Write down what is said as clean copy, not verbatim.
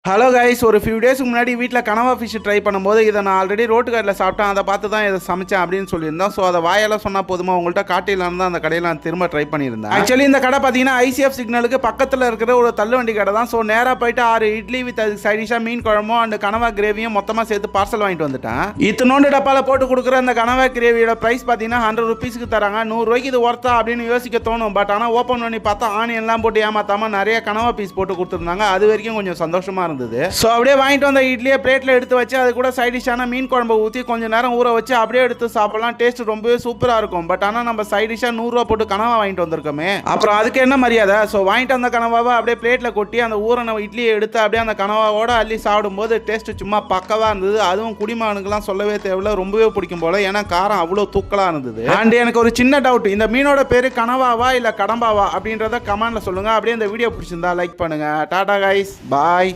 Hello guys, ஒரு few டேஸ்க்கு முன்னாடி வீட்டில் கனவா ஃபிஷ் ட்ரை பண்ணும்போது இதை நான் ஆல்ரெடி ரோட்டு கடையில் சாப்பிட்டேன், அதை பார்த்து தான் இதை சமைச்சேன் அப்படின்னு சொல்லியிருந்தேன். ஸோ அதை வாயெல்லாம் சொன்னால் போதுமா, உங்கள்கிட்ட காட்டிலாம் தான் அந்த கடையில் நான் திரும்ப ட்ரை பண்ணியிருந்தேன். ஆக்சுவலி இந்த கடை பார்த்தீங்கன்னா ஐசிஎஃப் சிக்னலுக்கு பக்கத்தில் இருக்கிற ஒரு தள்ளுவண்டி கடை தான். ஸோ நேராக போயிட்டு 6 இட்லி வித் அதுக்கு சைடிஷாக மீன் குழம்பும் அண்ட் கனவா கிரேவியும் மொத்தமாக சேர்த்து பார்சல் வாங்கிட்டு வந்துட்டேன். இத்தனோண்டு டப்பாவில் போட்டு கொடுக்குற அந்த கனவா கிரேவியோட ப்ரைஸ் பார்த்தீங்கன்னா 100 ருபீஸ்க்கு தராங்க. 100 ரூபாய்க்கு இது ஒர்த்தா அப்படின்னு யோசிக்க தோணும். பட் ஆனால் ஓப்பன் பண்ணி பார்த்தா ஆனியன்லாம் போட்டு ஏமாத்தாமல் நிறைய கனவா பீஸ் போட்டு கொடுத்துருந்தாங்க. அது வரைக்கும் கொஞ்சம் சந்தோஷமாக இருந்தது. ஸோ அப்படியே வாங்கிட்டு வந்த இட்லியை பிளேட்டில் எடுத்து வச்சு அது கூட சைட் டிஷ்ஷான மீன் குழம்பு ஊற்றி கொஞ்சம் நேரம் ஊற வச்சு அப்படியே எடுத்து சாப்பிடலாம். டேஸ்ட் ரொம்பவே சூப்பராக இருக்கும். பட் ஆனால் நம்ம சைட் டிஷ்ஷாக 100 ரூபா போட்டு கனவா வாங்கிட்டு வந்திருக்கோமே, அப்புறம் அதுக்கு என்ன மரியாதை? ஸோ வாங்கிட்டு வந்த கனவாவை அப்படியே பிளேட்டில் கொட்டி அந்த ஊறின இட்லியை எடுத்து அப்படியே அந்த கனவாவோட அள்ளி சாப்பிடும்போது டேஸ்ட் சும்மா பக்கவாக இருந்தது. அதுவும் குடிமகனுக்குலாம் சொல்லவே தேவையில்ல, ரொம்பவே பிடிக்கும் போல. ஏன்னா காரம் அவ்வளோ தூக்கலாக இருந்தது. அண்ட் எனக்கு ஒரு சின்ன டவுட், இந்த மீனோட பேர் கனவாவா இல்லை கடம்பாவா அப்படின்றத கமெண்ட்ல சொல்லுங்க. அப்படியே இந்த வீடியோ பிடிச்சிருந்தா லைக் பண்ணுங்க. டாடா கைஸ், பாய்.